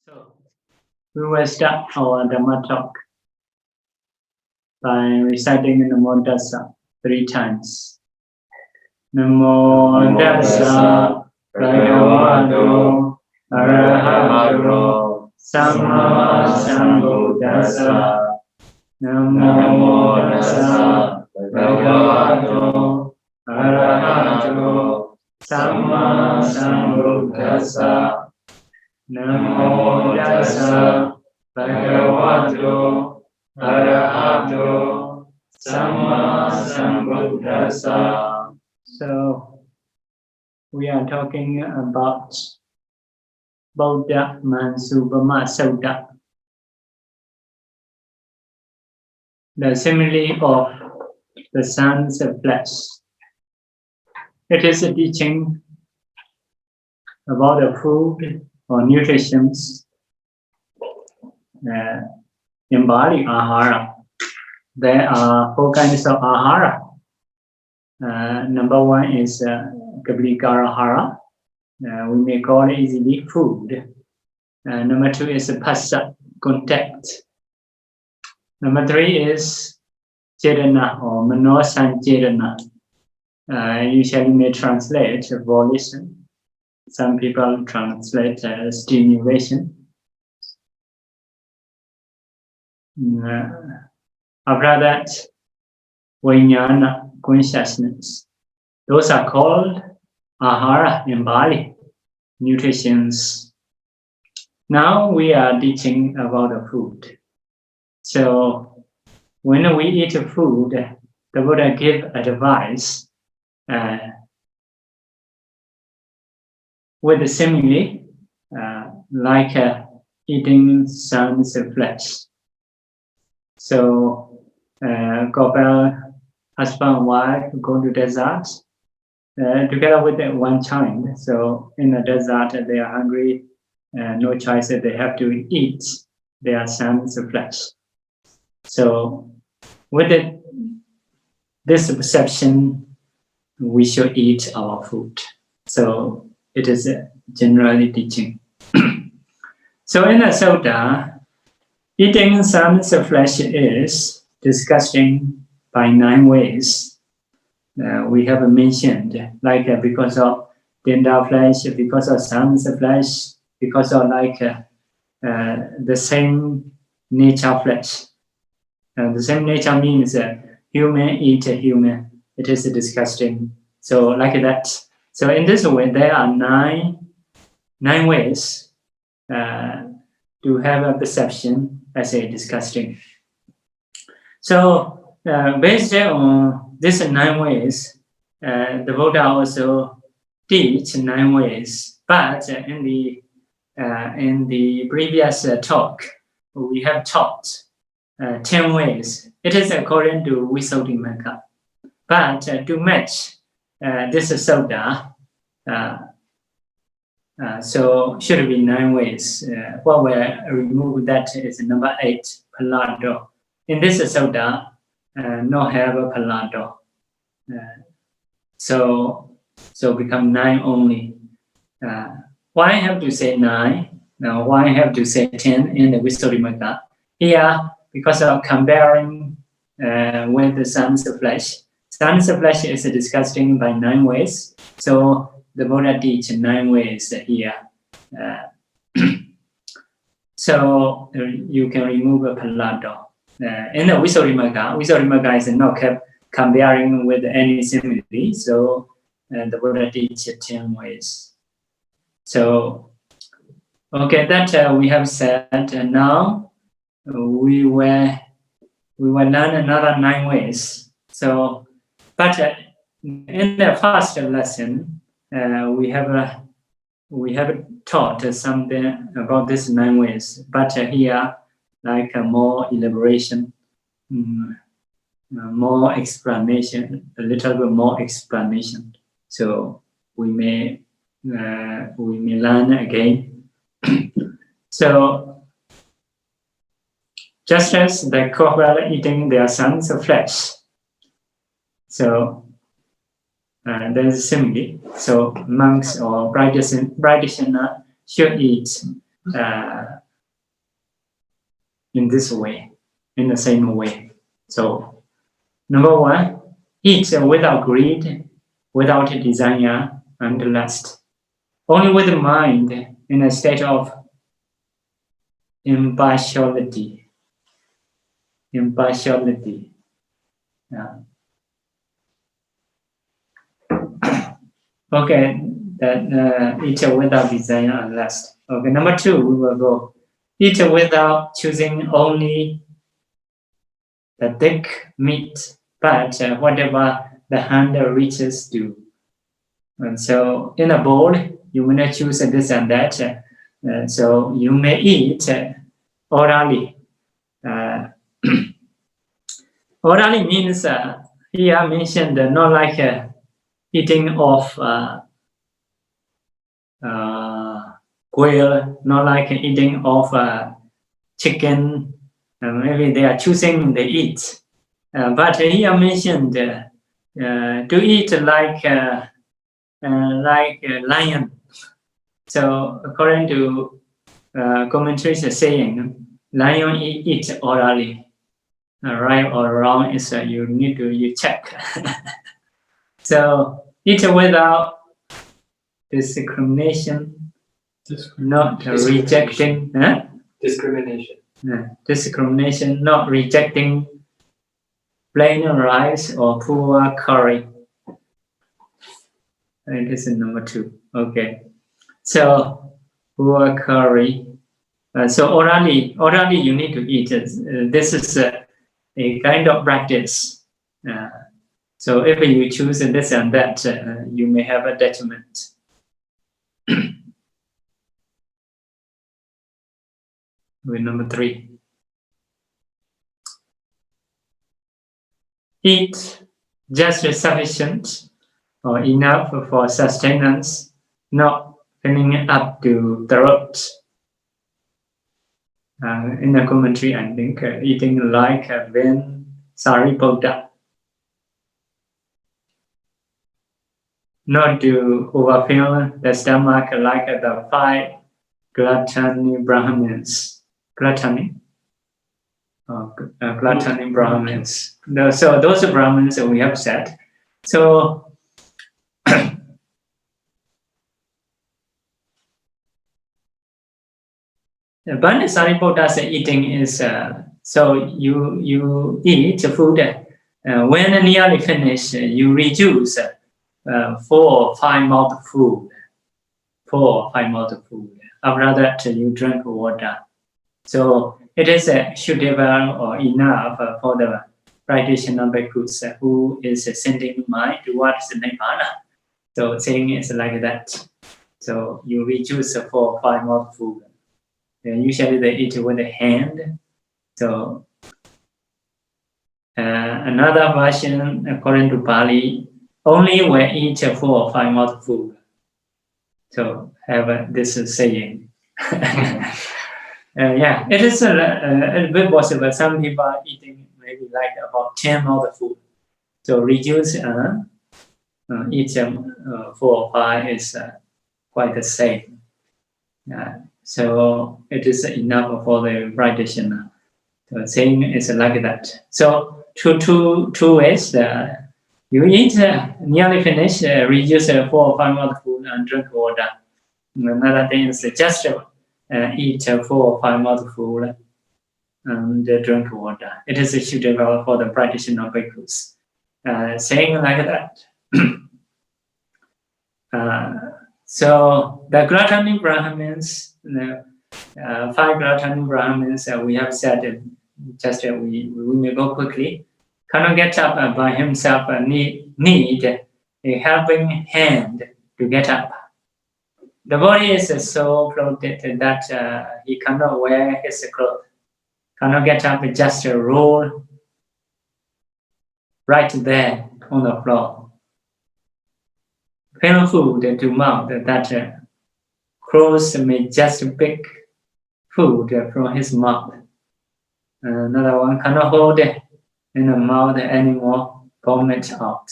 So, we will start our Dhamma talk by reciting Namo Tassa 3 times. Namo Tassa Bhagavato Arahato Samma Sambuddhassa. Namo Tassa Bhagavato Arahato Samma Sambuddhassa. Namo Tassa Bhagavato Arahato Samma Sambuddhassa. So, we are talking about Puttamaṃsūpama Sutta, the simile of the sons of flesh. It is a teaching about the food or nutrition. In Bali, ahara. There are 4 kinds of ahara. Number 1 is Gablikara. We may call it easily food. Number 2 is phassa, contact. Number 3 is cetana or manosancetana. Usually may translate volition. Some people translate stimulation. After that, Vijnana, consciousness. Those are called ahara in Bali, nutritions. Now we are teaching about the food. So when we eat food, the Buddha gives advice with the simile, like eating sons of flesh. So, couple, husband and wife go to desert together with one child. So, in the desert, they are hungry, no choice, they have to eat their sons of flesh. So, with this perception, we should eat our food. So, it is generally teaching. So in the Sutta, eating sons of flesh is disgusting by 9 ways. We have mentioned, like because of tender flesh, because of sons of flesh, because of the same nature flesh. The same nature means human eat human. It is disgusting. So like that. So in this way, there are 9 ways to have a perception as a disgusting. So based on these 9 ways, the Buddha also teach 9 ways. But in the previous talk, we have taught 10 ways. It is according to Visuddhimagga. But to match this is Sutta, so should be 9 ways. What we remove that is number 8, palado. In this Sutta, no have a palado. So become 9 only. Why I have to say 9? Now why I have to say 10 in the Visuddhimagga? Here, because of comparing with the sons of flesh. Sons of flesh is disgusting by 9 ways. So the Buddha teach 9 ways here. So you can remove a palado. In the Visuddhimagga is not comparing with any simile. So the Buddha teach 10 ways. So okay, that we have said. And now we will learn another 9 ways. So. But in the first lesson, we have taught something about these 9 ways. But here, like more elaboration, more explanation, a little bit more explanation. So we may learn again. So just as the couple eating their sons of flesh. So there is simile. So monks or practitioner should eat in this way, in the same way. So, number one, eat without greed, without desire and lust, only with the mind in a state of impartiality. Impartiality. Yeah. Okay, that eat without desire and lust. Okay, number two, we will go. Eat without choosing only the thick meat, but whatever the hand reaches to. And so in a bowl, you will not choose this and that. So you may eat orally. Orally means here mentioned not like eating of quail, not like eating of chicken. Maybe they are choosing they eat. But here mentioned to eat like lion. So according to commentaries saying, lion eats orally. Right or wrong is you need to check. So eat without discrimination, not rejecting. Discrimination. Discrimination, not rejecting plain rice or poor curry. And this is number two. Okay. So poor curry. So orally you need to eat. This is a kind of practice. So if you choose this and that, you may have a detriment. With number three. Eat just sufficient or enough for sustenance, not filling up to throat. In the commentary, I think eating like when Sariputta, not to overfill the stomach like the 5 gluttony Brahmins. Gluttony Brahmins. So those Brahmins we have said. So but Sariputta's eating is so you eat food when nearly finished, you reduce 4 or 5 mouthfuls. 4 or 5 mouthfuls. After that, you drink water. So it is suitable or enough for the practitioner bhikkhus who is sending mind towards Nibbana. So saying is like that. So you reduce 4 or 5 mouthfuls. Usually they eat with the hand. So another version, according to Pali, only will eat 4 or 5 mouthfuls. So have this saying. Yeah, it is a bit possible. Some people are eating maybe like about 10 mouthfuls. So reduce each 4 or 5 is quite the same. So it is enough for the practitioner. So saying is like that. So two ways. You eat nearly finish, reduce 4 or 5 mouthfuls and drink water. Another thing is just eat 4 or 5 mouthfuls and drink water. It is suitable for the practitioner bhikkhus. Saying like that. So the gluttony Brahmins, 5 gluttony Brahmins, we have said just we may go quickly. Cannot get up by himself, need a helping hand to get up. The body is so bloated that he cannot wear his clothes. Cannot get up, just roll right there on the floor. Fill food to mouth that crows may just pick food from his mouth. Another one cannot hold it in the mouth anymore, vomit out.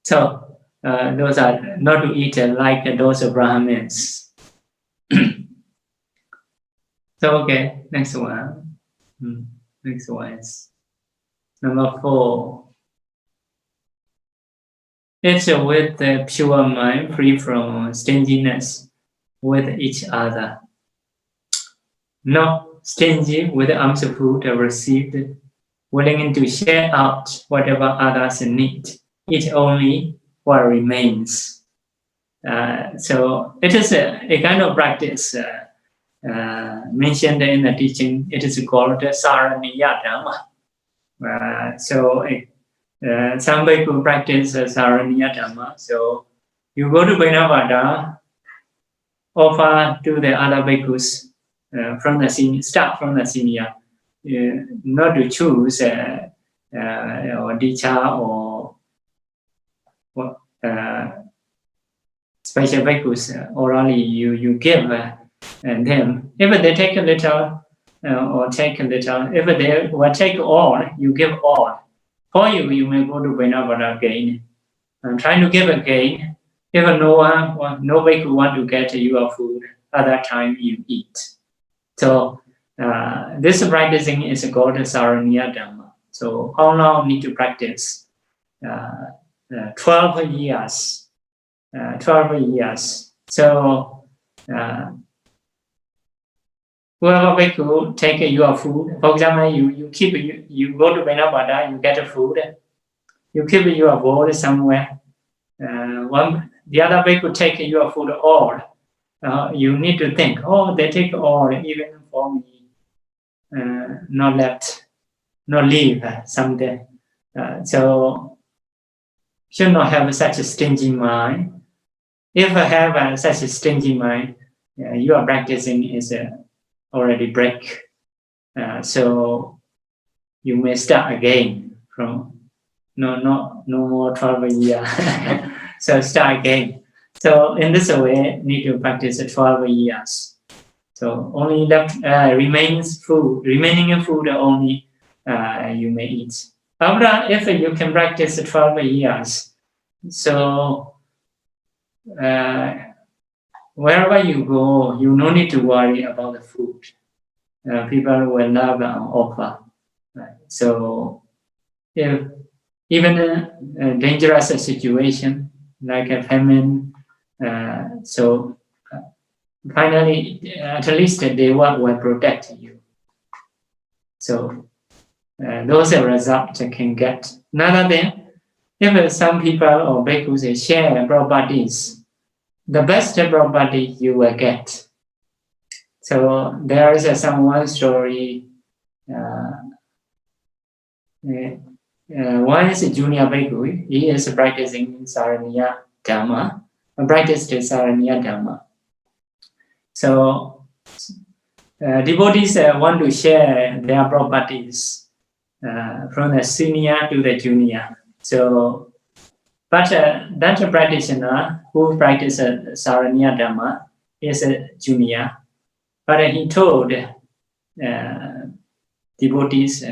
So those are not to eat like those Brahmins. So okay, next one. Next one is number 4. It's with the pure mind, free from stinginess with each other. Not stingy with alms food received, willing to share out whatever others need. Eat only what remains. So it is a kind of practice mentioned in the teaching. It is called Saraniya Dhamma. Some people practice Saraniya Dhamma. So you go to Vainavada, offer to the other bhikkhus from the senior, start from the senior, not to choose or teacher or special bhikkhus. Orally, you give them. If they take a little or take a little, if they will take all, you give all. For you, you may go to Vainavada again. Trying to give again. If no bhikkhu want to get your food, at that time you eat. So this practicing is called Saraniya Dhamma. So how long need to practice? 12 years. 12 years. So whoever bhikkhu take your food. For example, you go to Vainavada, you get food. You keep your bowl somewhere. The other bhikkhu take your food all. You need to think, oh, they take all, even for me, not left, not leave someday. So should not have such a stingy mind. If you have such a stingy mind, your practicing is already break. So you may start again from no more 12 years. So start again. So in this way, need to practice 12 years. So only left remaining food only you may eat. After, if you can practice 12 years, so wherever you go, you no need to worry about the food. People will love and offer. Right? So if even a dangerous situation like a famine, so finally, at least they will protect you. So those results can get. Another thing, if some people or bhikkhus share properties, the best property you will get. So there is one story. One is a junior bhikkhu. He is practicing Saraniya Dhamma. Practiced Saraniya Dhamma. So devotees want to share their properties from the senior to the junior. So, but that practitioner who practices Saraniya Dhamma is a junior. But he told devotees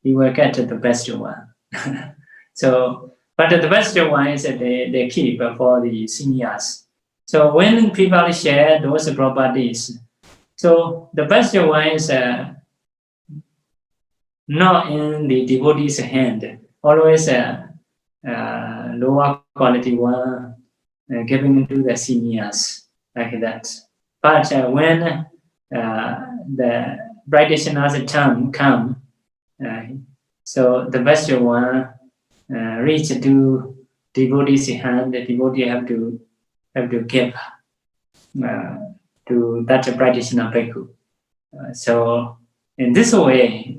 he will get the best one. So, but the best one is they keep for the seniors. So when people share those properties, so the best one is not in the devotee's hand. Always lower quality one giving to the seniors like that. But when the practitioner's turn come, so the best one reach to devotee's hand. The devotee have to give to that practitioner bhikkhu. So in this way,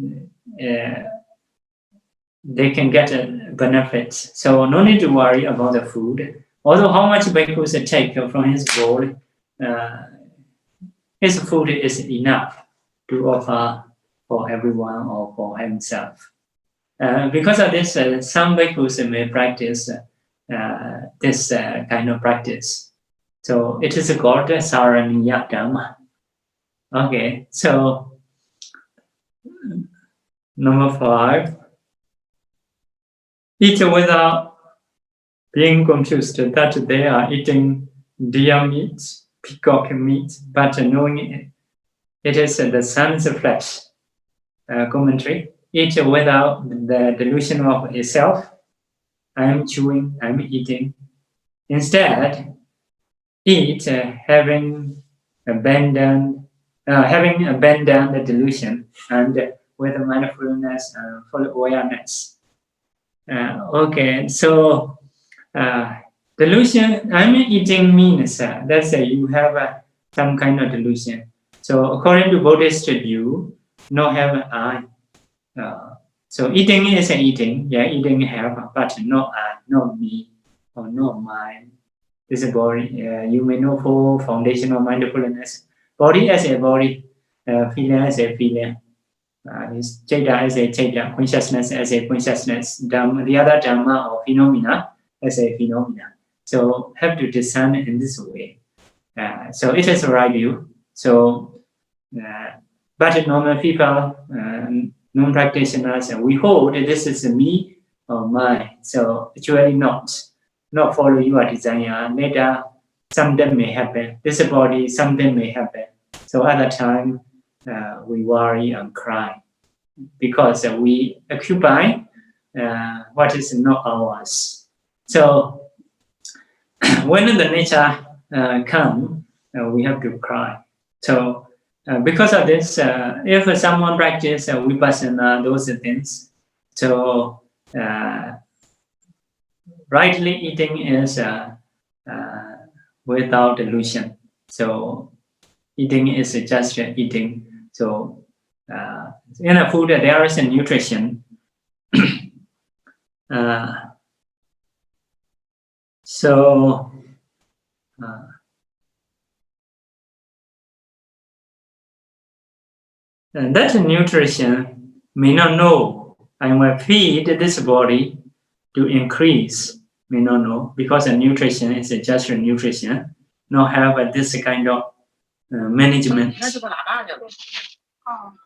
they can get benefits. So no need to worry about the food. Although how much bhikkhus take from his bowl, his food is enough to offer for everyone or for himself. Because of this, some bhikkhus may practice this kind of practice. So it is called Saraniya Dhamma. Okay, so number 5. Eat without being confused that they are eating deer meat, peacock meat, but knowing It is the sun's flesh. Commentary. Eat without the delusion of itself. I am chewing, I am eating. Instead, eat having abandoned the delusion and with mindfulness and full awareness. Okay, so delusion, I'm eating means that's you have some kind of delusion. So according to Buddhist view, no have I. So eating is eating, yeah, eating have, but no I, no me, or no mine. This is body. You may know for foundation of mindfulness. Body as a body, feeling as a feeling. Chaita as a chaita, consciousness as a consciousness, the other Dhamma or phenomena as a phenomena. So have to discern in this way. So it is a right view. So, but normal people, non-practitioners, we hold this is me or mine. So actually not follow your desire. Later, something may happen. This body, something may happen. So other time, we worry and cry because we occupy what is not ours. So when the nature comes, we have to cry. So because of this, if someone practices vipassana, those things, so rightly eating is without delusion. So eating is just eating. So in a food there is a nutrition. So that nutrition may not know. I will feed this body to increase. May not know because the nutrition is just a nutrition. Not have this kind of management.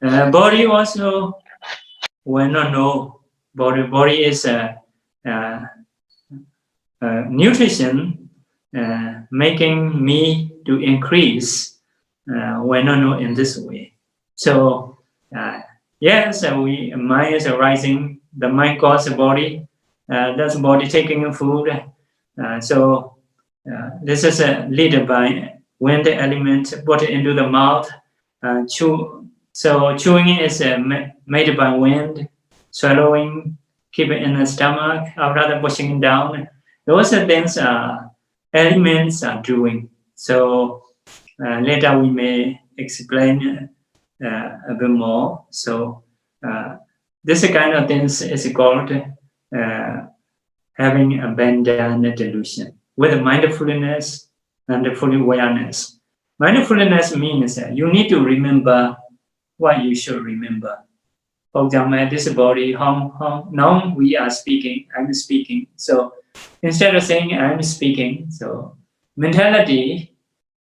Body also will not know. Body is nutrition making me to increase. Will not know in this way. So yes, mind is arising. The mind causes the body. That's body taking food. So this is led by wind element put into the mouth. So chewing is made by wind. Swallowing, keep it in the stomach, or rather pushing it down. Those things elements are doing. So later we may explain a bit more. So this kind of things is called having abandoned delusion with mindfulness and full awareness. Mindfulness means you need to remember what you should remember. For example, this body, now we are speaking, I'm speaking. So instead of saying I'm speaking, so mentality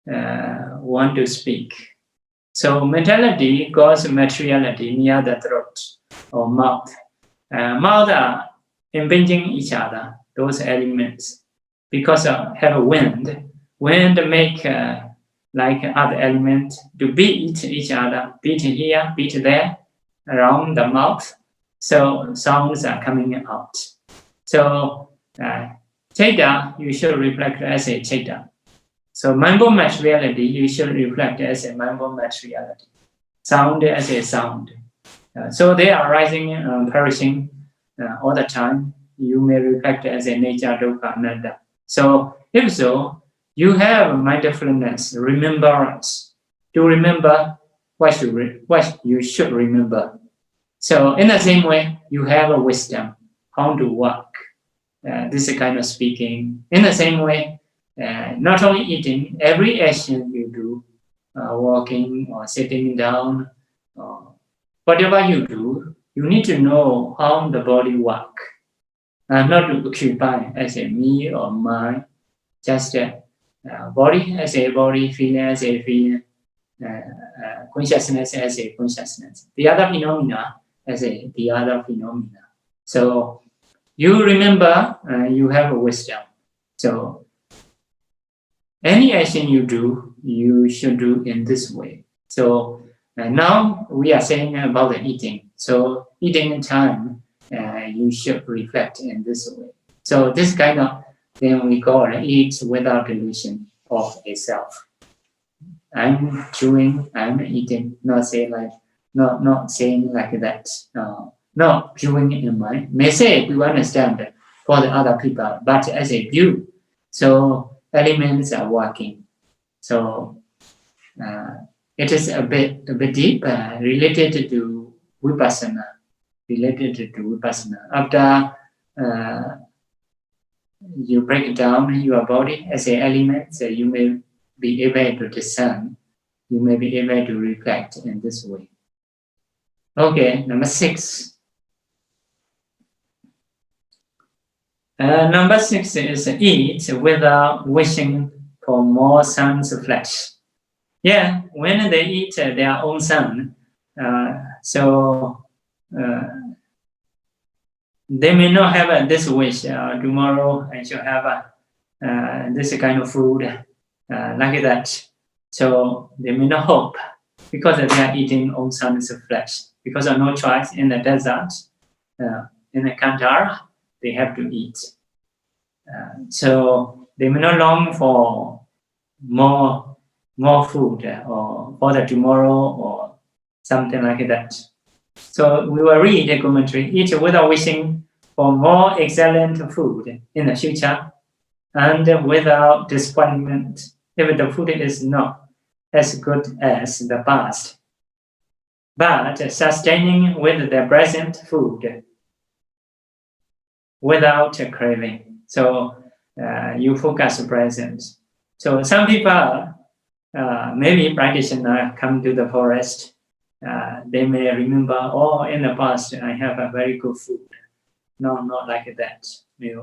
want to speak. So mentality causes materiality near the throat or mouth. Mouth are impinging each other, those elements. Because have a wind make like other elements to beat each other, beat here, beat there, around the mouth. So sounds are coming out. So chaita, you should reflect as a chaita. So mindful materiality, you should reflect as a mindful materiality. Sound as a sound. So they are rising and perishing all the time. You may reflect as a nature, dukkha, anatta. So if so, you have mindfulness, remembrance, to remember what you should remember. So in the same way, you have a wisdom, how to walk. This is kind of speaking. In the same way, not only eating, every action you do, walking or sitting down, whatever you do, you need to know how the body works. Not to occupy as a me or mine, just body as a body, feeling as a feeling, consciousness as a consciousness. The other phenomena as the other phenomena. So you remember, you have a wisdom. So any action you do, you should do in this way. So And now we are saying about the eating. So eating time, you should reflect in this way. So this kind of then we call eat without delusion of a self. I'm chewing, I'm eating, not saying like that. Not chewing in mind. May say to understand for the other people, but as a view. So elements are working. So it is a bit deep, related to vipassana. After you break down your body as an element, so you may be able to discern. You may be able to reflect in this way. Okay, number 6. Number 6 is eat without wishing for more son's flesh. Yeah, when they eat their own son, they may not have this wish. Tomorrow I shall have this kind of food, like that. So they may not hope because they are eating own son's flesh. Because of no choice in the desert, in the Kandahar, they have to eat. So they may not long for more food or for the tomorrow or something like that. So we will read the commentary. Eat without wishing for more excellent food in the future and without disappointment if the food is not as good as the past, but sustaining with the present food without craving. So you focus on present. So some people, maybe practitioner, come to the forest. They may remember, oh, in the past I have a very good food. No, not like that. May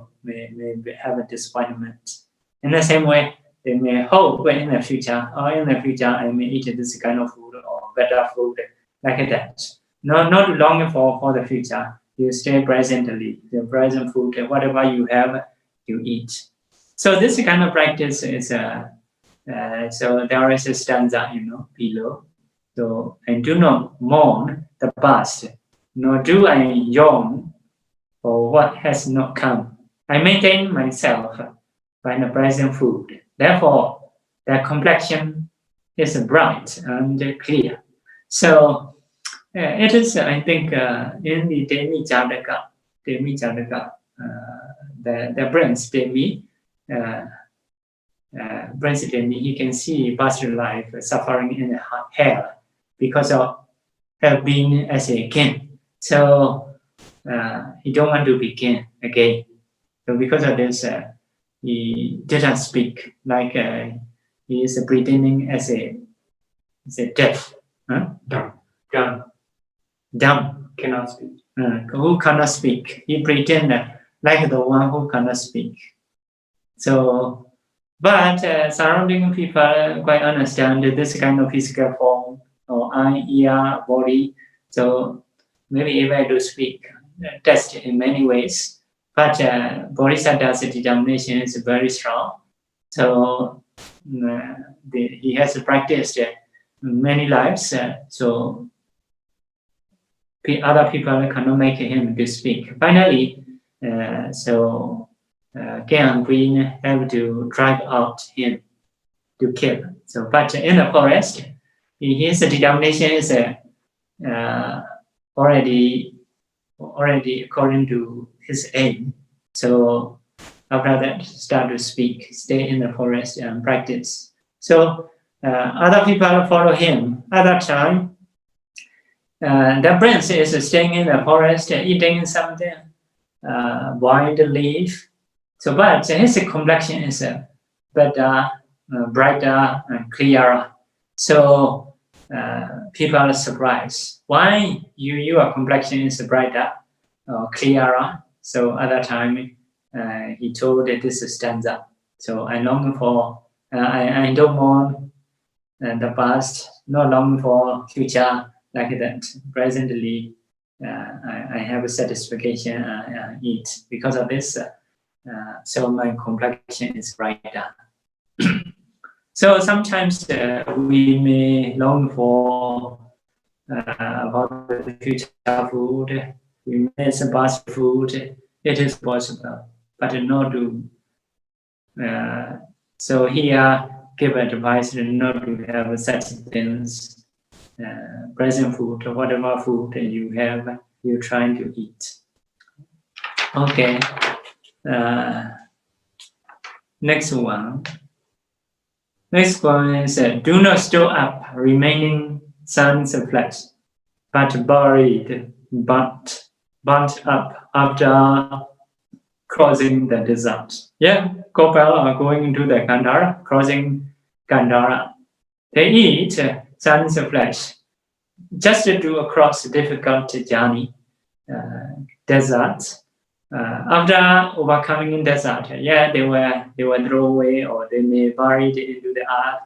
have a disappointment. In the same way, they may hope in the future, I may eat this kind of food or better food, like that. No, not longing for the future. You stay presently. The present food, whatever you have, you eat. So this kind of practice is so there is a stanza, below. So I do not mourn the past, nor do I yearn for what has not come. I maintain myself by the present food. Therefore, the complexion is bright and clear. So it is, I think, in the Demi Janaka, the Prince Demi, Prince Demi, he can see past life suffering in hell because of have been as a king. So he don't want to be king again. So because of this, he didn't speak, like he is pretending as a deaf, dumb, Cannot speak. who cannot speak. He pretended like the one who cannot speak. So, but surrounding people quite understand this kind of physical form or eye, ear, body. So maybe able to speak, test in many ways. But Bodhisattva's determination is very strong. So he has practiced many lives. So other people cannot make him to speak. Finally, so king and queen have to drive out him to kill. So, but in the forest, his determination is already according to his aim. So after that, start to speak, stay in the forest and practice. So other people follow him. At that time, the prince is staying in the forest, eating something, wild leaf. So, but his complexion is better, brighter, and clearer. So people are surprised. Why your complexion is brighter or clearer? So at that time, he told this stanza. So I long for, I don't want the past, no long for future, like that. Presently, I have a satisfaction, eat. Because of this, so my complexion is brighter. So sometimes we may long for about the future food, we miss past food, it is possible, but not to. So here, give advice not to have such things. Present food, or whatever food you have, you're trying to eat. Okay. Next one. Next one is do not store up remaining sons of flesh, but buried, but burnt up after crossing the desert. Yeah, couple are going into the Gandhara, crossing Gandhara. They eat sons of flesh just to do across a difficult journey, desert. After overcoming in desert, yeah, they were thrown away, or they may buried into the earth.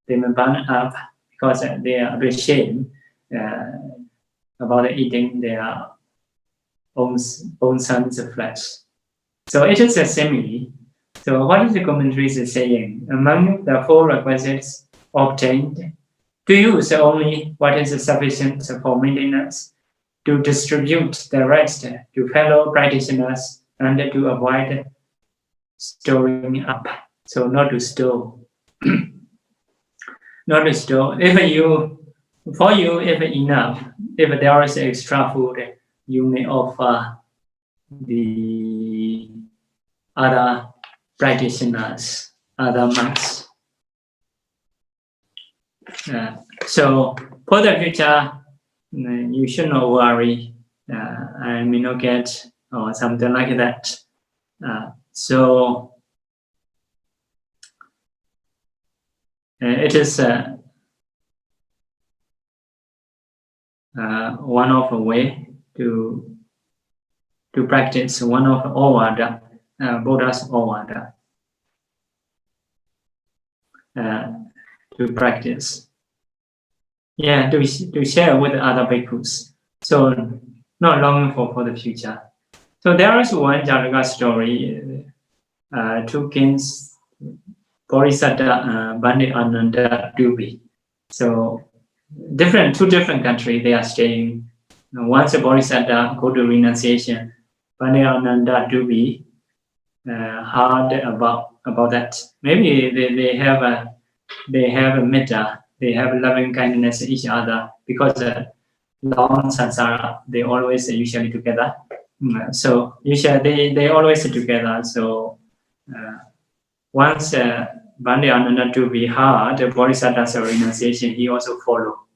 They may burn up because they are ashamed about eating their own sons of flesh. So it is a simile. So what is the commentary saying? Among the four requisites obtained, to use only what is sufficient for maintenance, to distribute the rest to fellow practitioners, and to avoid storing up. So not to store. Not to store. If enough, if there is extra food, you may offer the other practitioners, other monks. So for the future, you should not worry. I may not get or something like that. So it is one of a way to practice one of Ovada, Buddha's Ovada. To practice. Yeah, to share with other bhikkhus. So not long for the future. So there is one Janaka story. Two kings, Bodhisattva, Bandit Ananda, Dubi. So two different countries they are staying. Once a Bodhisattva go to renunciation, Bandit Ananda, Dubi heard about that. Maybe they have a metta, they have loving kindness to each other, because long samsara, they always usually together. So usually they always together. So once Bandit Ananda to be heard the Bodhisattva's renunciation, he also follow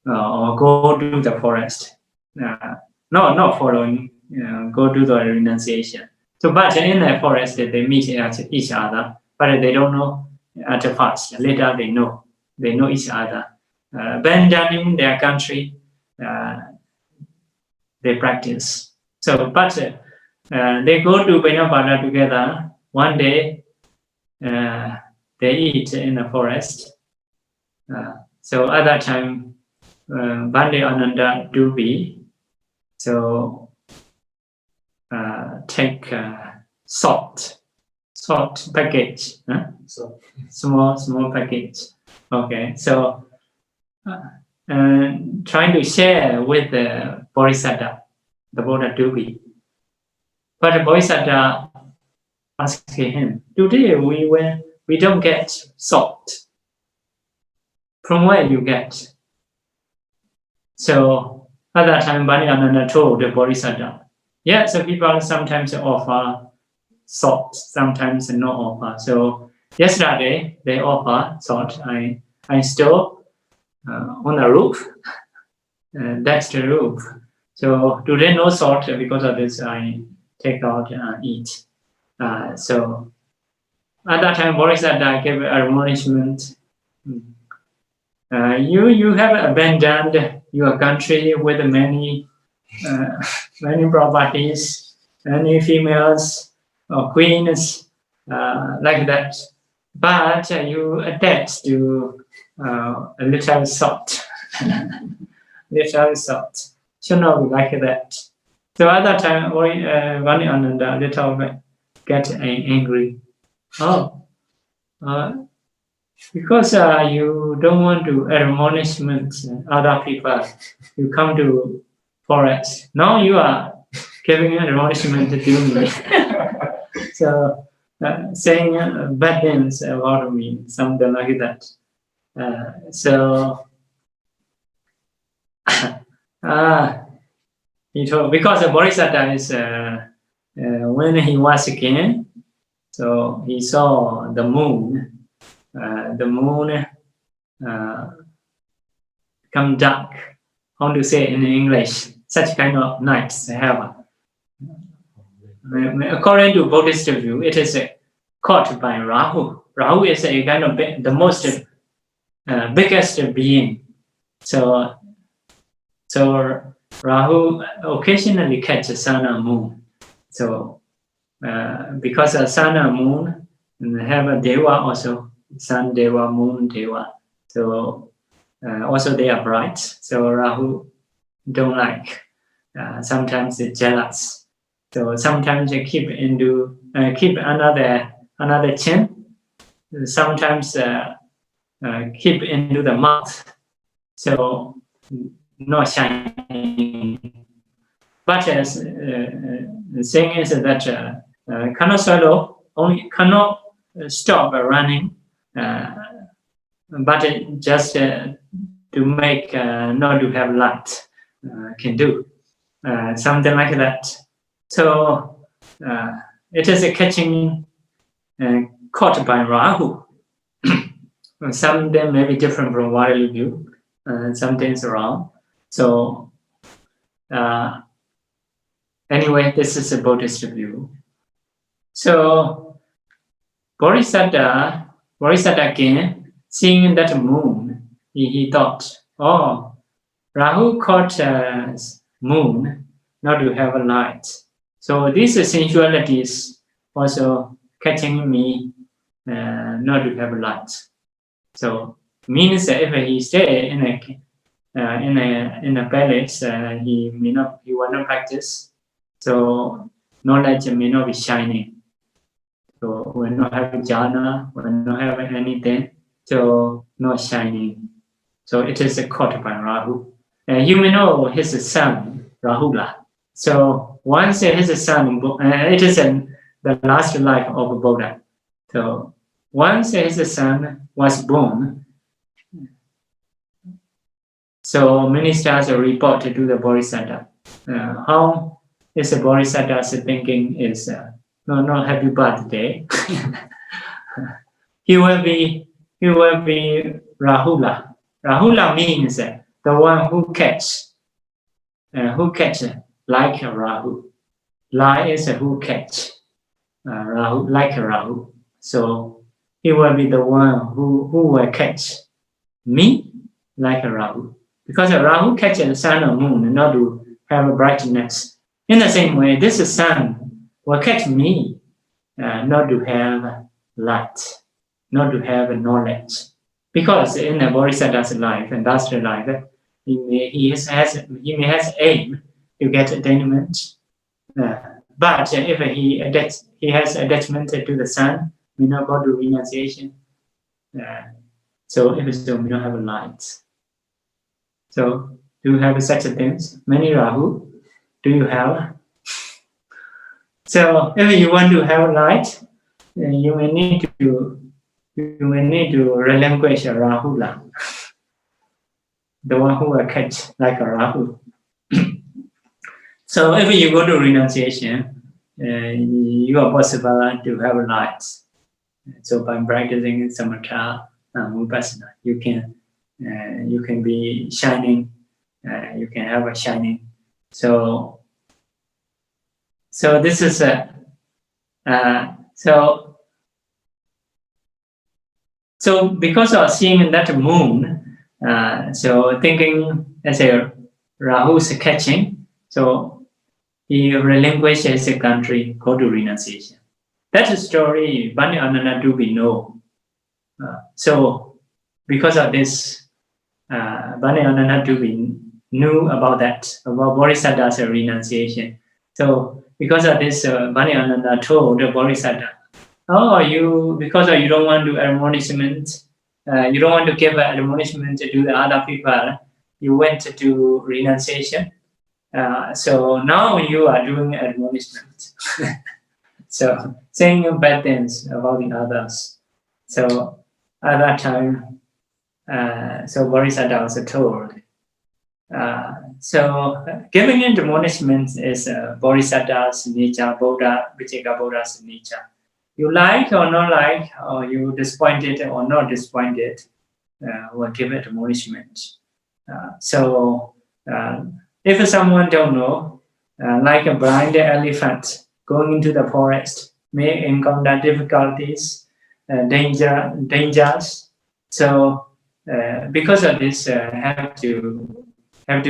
or go to the forest. Not following, go to the renunciation. So, but in the forest, they meet each other, but they don't know at first. Later, they know each other. Abandoning their country, they practice. So, but they go to Bainapada together. One day, they eat in the forest. So at that time, Bandit Ananda Dubi, so take salt package, small package. Okay, so trying to share with the Bodhisattva, the Buddha Dubi. But the Bodhisattva asked him, today we don't get salt. From where you get? So at that time, Bandit Ananda told the Bodhisattva, yeah, so people sometimes offer salt, sometimes not offer. So yesterday they offer salt. I store on the roof. That's the roof. So today no salt, because of this I take out and eat. So at that time, Bodhisattva gave admonishment. You have abandoned your country with many properties, many females or queens, like that. But you attach to a little salt. Little salt. Should not be like that. So at that time, Bandit Ananda little get angry. Because you don't want to admonishment other people. You come to forest. Now you are giving admonishment to me. So saying bad things about me, something like that. So he told, because the Bodhisattva is when he was a king, so he saw the moon. The moon come dark. How to say in English? Such kind of nights have. According to Buddhist view, it is caught by Rahu. Rahu is a kind of the most biggest being. So Rahu occasionally catches sun and moon. So because of sun and moon, and have a deva also, sun deva, moon deva. So also they are bright. So Rahu don't like. Sometimes they're jealous. So sometimes they keep another chin. Sometimes keep into the mouth. So not shining. But the thing is that cannot swallow, only cannot stop running, but just to make not to have light can do something like that. So it is a catching caught by Rahu. Some them may be different from what you view. Some things wrong. So anyway, this is a Buddhist view. So Bodhisattva again, seeing that moon, he thought, oh, Rahu caught moon not to have a light. So these sensualities also catching me not to have a light. So means that if he stay in a palace, he will not practice. So knowledge may not be shining. So will not have jhana, will not have anything. So not shining. So it is caught by Rahu. You may know his son Rahula. So once his son, it is the last life of Buddha. So once his son was born, so ministers report to the Bodhisattva. How is the Bodhisattva's thinking is not happy birthday. he will be Rahula. Rahula means the one who catch like Rahu. La is who catch Rahu like Rahu. So he will be the one who will catch me like Rahu. Because Rahu catches the sun or moon not to have a brightness. In the same way, this sun will catch me not to have light, not to have knowledge. Because in a Bodhisattva's life, industrial life, he may has aim to get attainment. But if he has attachment to the sun, may not go to renunciation. So if so, we don't have a light. So do you have such things? Many Rahu, do you have? So if you want to have light, you may need to relinquish a Rahula, the one who will catch like a Rahu. So if you go to renunciation, you are possible to have light. So by practicing samatha and vipassana, you can be shining. You can have a shining. So this is so because of seeing that moon, so thinking as a Rahu's catching, so he relinquishes his country, go to renunciation. That story, Bani Ananda do we know. So because of this, Bani Ananda do we knew about that, about Bodhisattva's renunciation. So because of this, Bani Ananda told the Bodhisattva, oh, because you don't want to admonishment you don't want to give admonishment to the other people. You went to do renunciation. So now you are doing admonishment. So saying bad things about the others. So at that time, so Bodhisattva also told. So giving admonishment is Bodhisattva's nature, Buddha, Vijaya Buddha's nature. You like or not like, or you disappointed or not disappointed, will give admonishment. So if someone don't know, like a blind elephant going into the forest may encounter difficulties, dangers. So because of this, have to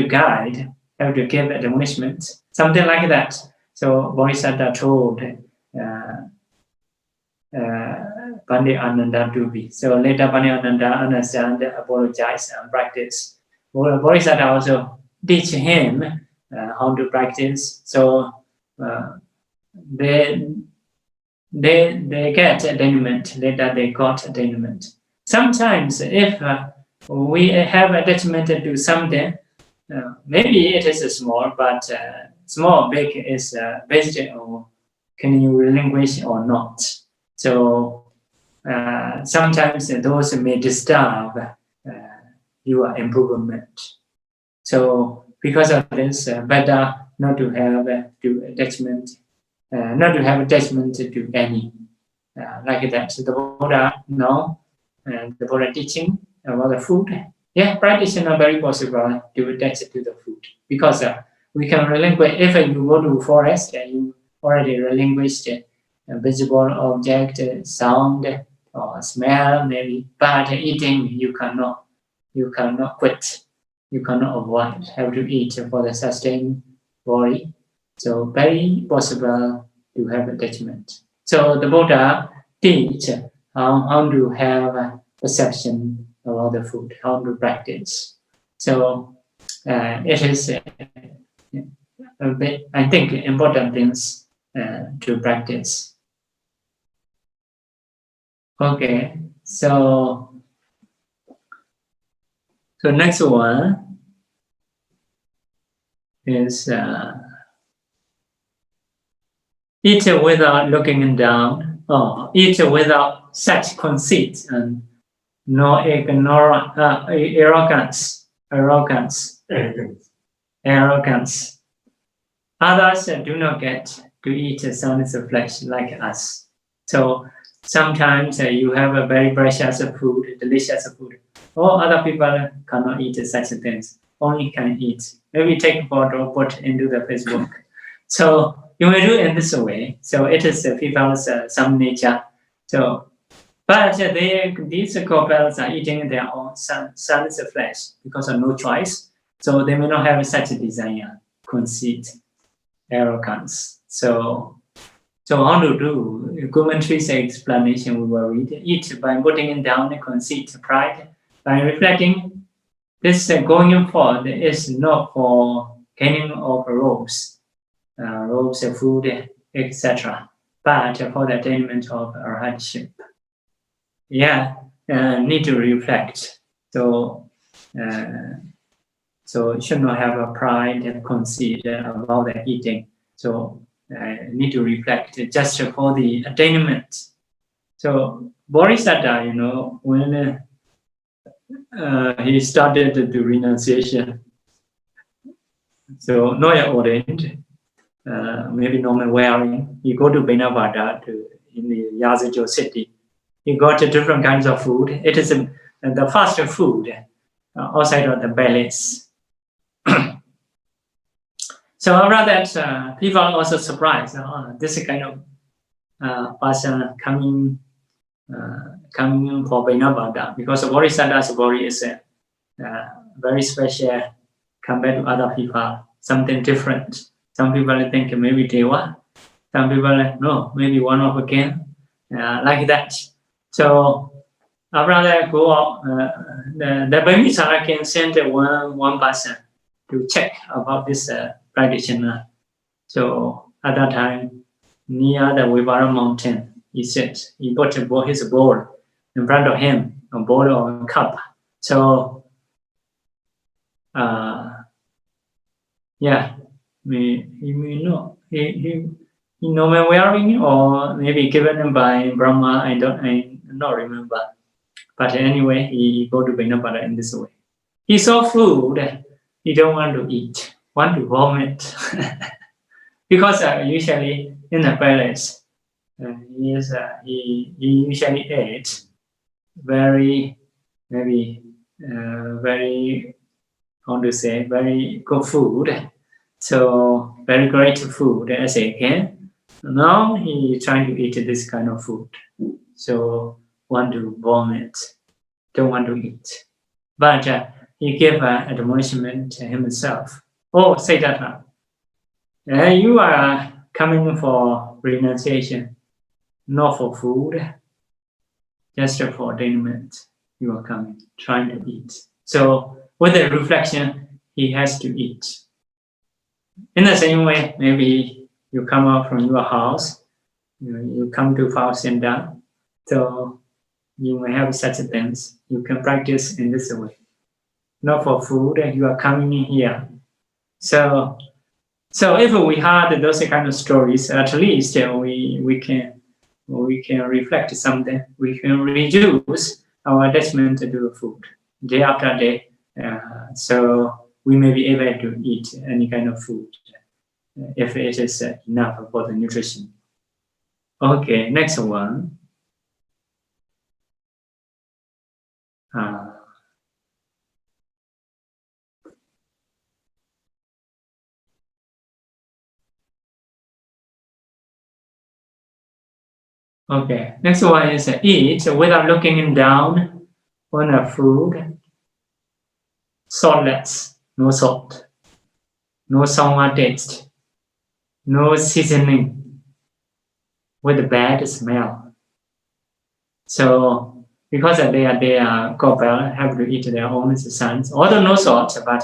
guide, have to give admonishment, something like that. So Bodhisattva told Pandit Ananda to be. So later Pandit Ananda understand, apologize, and practice. Bodhisattva also teach him how to practice. So they get attainment. Later they got attainment. Sometimes if we have attachment to something, maybe it is small, but small, big is based on can you relinquish or not. So sometimes those may disturb your improvement. So because of this, better not to have attachment, not to have attachment to any like that. So the Buddha now, the Buddha teaching about the food. Yeah, practice is not very possible to attach to the food because we can relinquish. If you go to forest, you already relinquished a visible object, sound or smell maybe, but eating you cannot quit, you cannot avoid. Have to eat for the sustained body. So very possible to have attachment. So the Buddha teach how to have perception about the food, how to practice. So it is a bit, I think, important things to practice. Okay, so next one is eat without looking down, or eat without such conceit and no arrogance. Others do not get to eat soundness of flesh like us. So sometimes you have a very precious food, delicious food. All other people cannot eat such things. Only can eat. Maybe take a photo, put into the Facebook. So you may do it in this way. So it is people's some nature. So, but these couples are eating their own son's flesh because of no choice. So they may not have such a desire, conceit, arrogance. So how to do? Commentary's explanation we will read. Eat by putting it down, conceit, pride, by reflecting. This going forward is not for gaining of robes, food, etc., but for the attainment of hardship. Yeah, need to reflect. So it should not have a pride and conceit about the eating. So need to reflect just for the attainment. So Bodhisattva, when he started to do renunciation, so not yet ordained, maybe normal wearing, he go to Benavada in the Yazajo city. He got different kinds of food. It is the fast food outside of the palace. So after that, people are also surprised. This kind of person coming for Benavada, because the Bodhisattva's body is very special compared to other people, something different. Some people think maybe Deva, some people no, maybe one of a king, like that. So after that, go out. The Bhimisara can send one person to check about this practitioner. So at that time, near the Vivara mountain, he put his bowl in front of him. a bowl or a cup. So, yeah, he may know. He know my wearing, or maybe given by Brahma. I not remember. But anyway, he go to Vinapada in this way. He saw food, he don't want to eat, want to vomit. Because usually in the palace, he usually ate very, maybe very, how to say, very good food. So very great food as he can. Now he trying to eat this kind of food. So want to vomit, don't want to eat. But he gave admonishment to himself. Oh, say that now. You are coming for renunciation, not for food, just for attainment. You are coming, trying to eat. So with the reflection, he has to eat. In the same way, maybe you come out from your house, you come to Fao Center, so you may have such things. You can practice in this way. Not for food, you are coming in here. So if we had those kind of stories, at least we can reflect something. We can reduce our attachment to the food day after day. So we may be able to eat any kind of food if it is enough for the nutrition. Okay, next one. Okay, next one is eat without looking down on a food, saltless, no salt, no sour taste, no seasoning, with a bad smell. So because they are couple have to eat their own sons, although no salt, but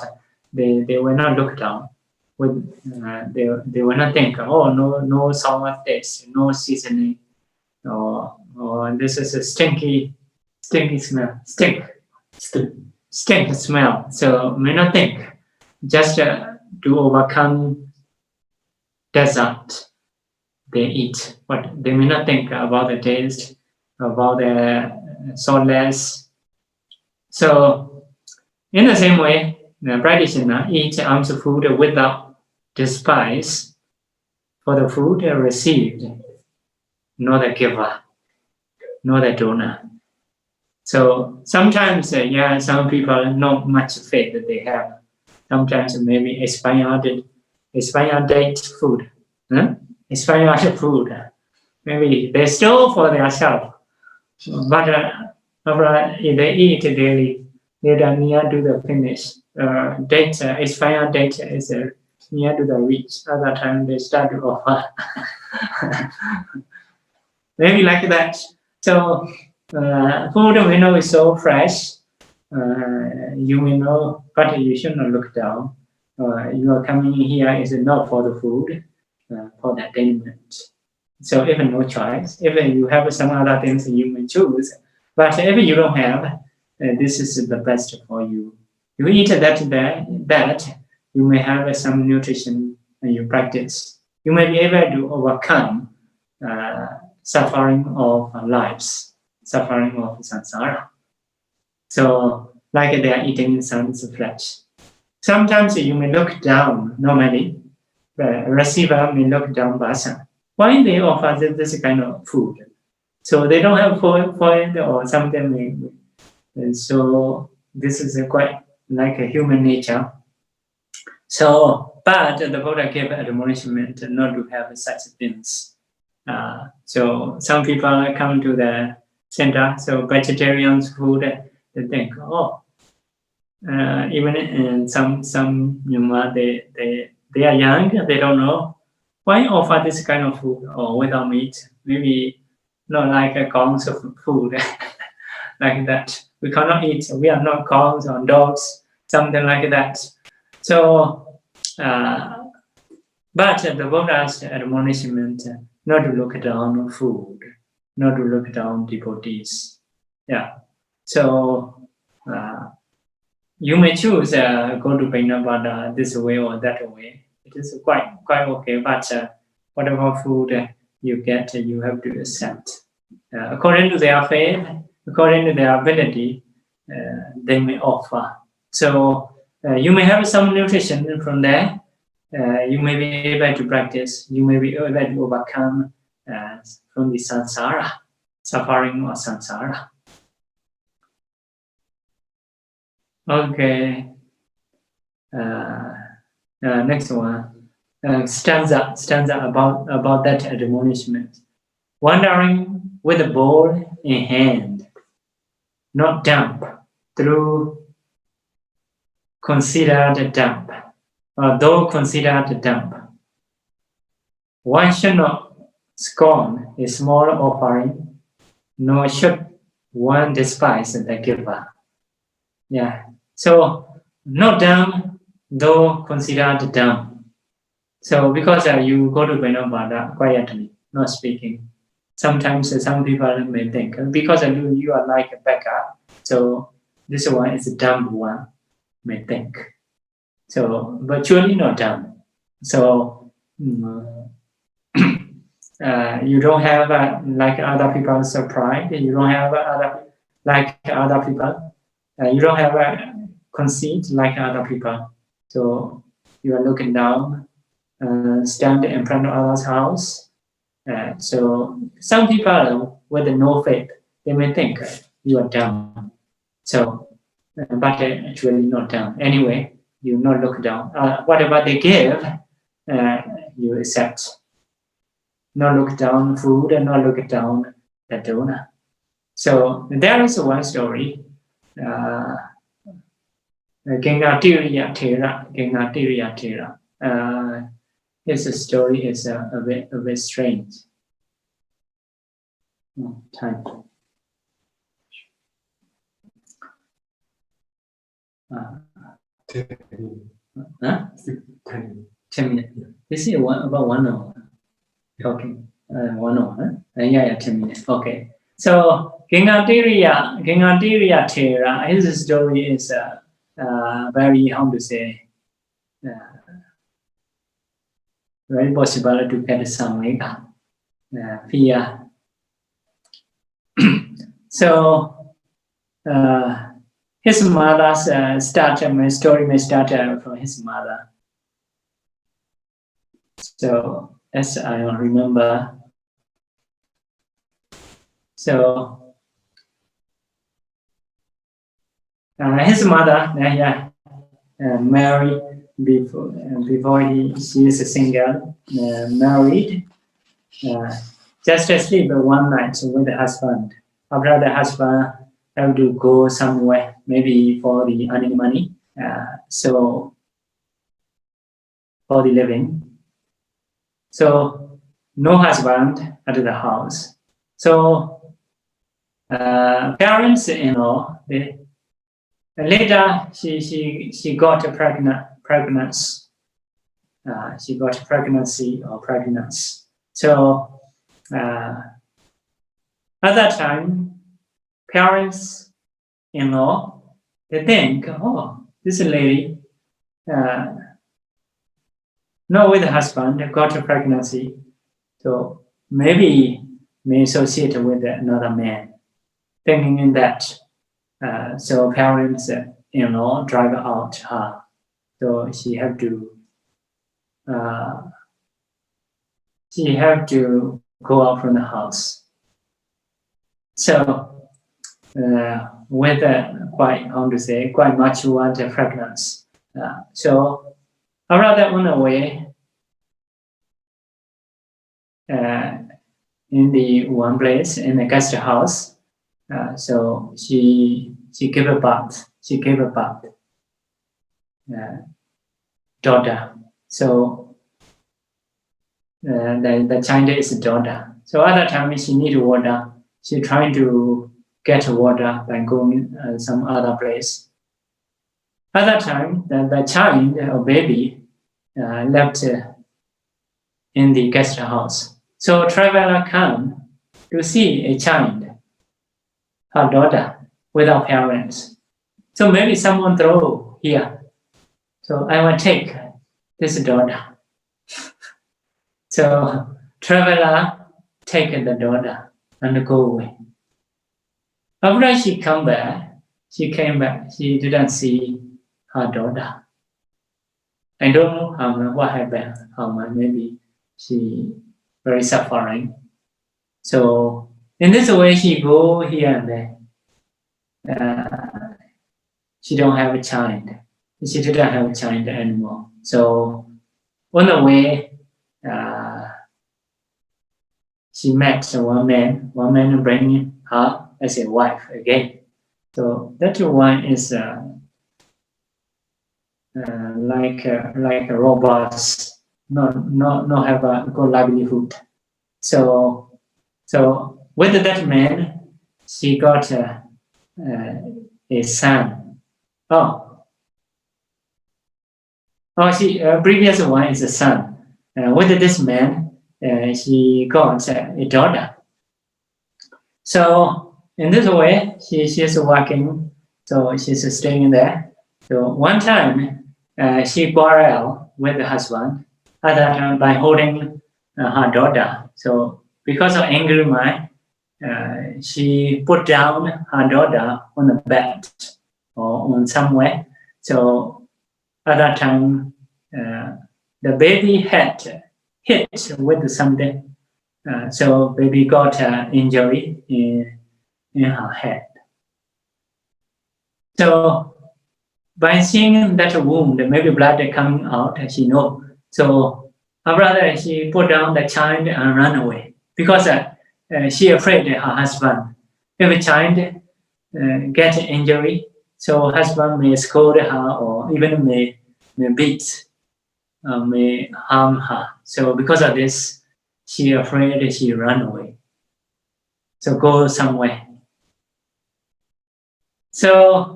they will not look down. With they will not think, oh, no sour taste, no seasoning. Or this is a stinky smell, stink smell. So may not think, just to overcome desert, they eat. But they may not think about the taste, about the saltless. So in the same way, the practitioner eats alms food without despise for the food received, not the giver, not the donor. So sometimes, some people not much faith that they have. Sometimes maybe expired date food, expired food. Maybe they store for themselves, but if they eat daily, they are near to the finish. Expired date is near to the reach. Other time they start to offer. Maybe like that. So food we know is so fresh. You may know, but you should not look down. You are coming here is not for the food, for the attainment. So even no choice. If you have some other things, you may choose. But if you don't have, this is the best for you. You eat that you may have some nutrition and you practice. You may be able to overcome suffering of lives, suffering of samsara. So, like they are eating sun's flesh. Sometimes you may look down, normally, the receiver may look down basa. Why they offer this kind of food? So they don't have food or something. So this is quite like a human nature. So, but the Buddha gave admonishment not to have such things. So some people come to the center, so vegetarian food, they think, even in some they are young, they don't know why offer this kind of food or without meat. Maybe not like a cows of food like that. We cannot eat. We are not cows or dogs, something like that. So, but the Buddha's admonishment not to look down on food, not to look down devotees. Yeah. So you may choose go to Vainavada this way or that way. It is quite okay, but whatever food you get, you have to accept. According to their faith, according to their ability, they may offer. So you may have some nutrition from there. You may be able to practice. You may be able to overcome from the samsara, suffering or samsara. Okay. Next one. Stanza about that admonishment. Wandering with a bowl in hand, not dump, through considered dump, though considered dump. One should not scorn a small offering, nor should one despise the giver. Yeah. So not dumb, though considered dumb. So because you go to Vainavada quietly, not speaking. Sometimes some people may think because you are like a beggar, so this one is a dumb one, may think. So virtually not dumb. So you don't have like other people's pride. You don't have other people. You don't have conceit like other people. So you are looking down, stand in front of others' house. So some people with no faith, they may think you are dumb. So, but actually not dumb. Anyway, you not look down. Whatever they give, you accept. Not look down food and not look down the donor. So there is one story. Gengatiriya Thera. His story is a bit strange. Time. Huh? 10 minutes. This is about 1 hour. Talking 1 hour. Yeah, 10 minutes. Okay. So Gengatiriya Thera. His story is very, how to say, very possible to get some fear. So his mother's my story may start from his mother. So as I remember, so his mother, married before she is a single, married, just asleep one night with the husband. After the husband have to go somewhere, maybe for the earning money, so for the living. So no husband at the house. So parents-in-law, later she got a pregnancy. She got pregnancy or pregnancy. So at that time, parents-in-law, they think, oh, this lady, not with the husband, got a pregnancy, so maybe may associate with another man, thinking in that. So parents-in-law drive out her, so she have to go out from the house. So with quite much water pregnancy. So around that one away, in the one place in the guest house. So she gave a birth. She gave a birth. Daughter. So the child is a daughter. So at that time she need water. She trying to get water by going some other place. At that time, the child or baby left in the guest house. So traveler come to see a child, her daughter, without parents. So maybe someone throw here. So I will take this daughter. So traveler take the daughter and go away. After she came back, she didn't see her daughter. I don't know what happened, maybe she very suffering. So in this way, she go here and there. She don't have a child. She didn't have a child anymore. So on the way, she met one man bringing her as a wife again. So that one is like a robot, not have a good livelihood. So with that man, she got a son. She previous one is a son. With this man, she got a daughter. So in this way, she is working. So she's staying there. So one time, she quarreled with the husband, other time by holding her daughter. So because of angry mind, she put down her daughter on the bed or on somewhere. So at that time, the baby had hit with something. So baby got an injury in her head. So by seeing that wound, maybe blood coming out, she know. So her brother, she put down the child and ran away because she afraid her husband. If a child get an injury, so husband may scold her or even may beat, may harm her. So because of this, she afraid, she run away. So go somewhere. So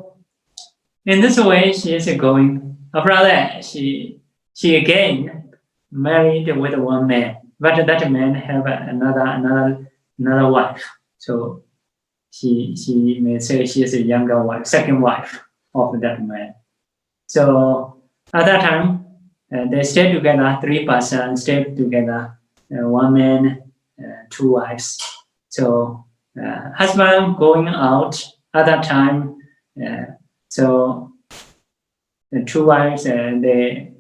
in this way, she is going. After that, she again married with one man, but that man have another wife. So she may say she is a younger wife, second wife of that man. So at that time, they stay together. 3 persons stay together. One man, 2 wives. So husband going out at that time. So the 2 wives, they're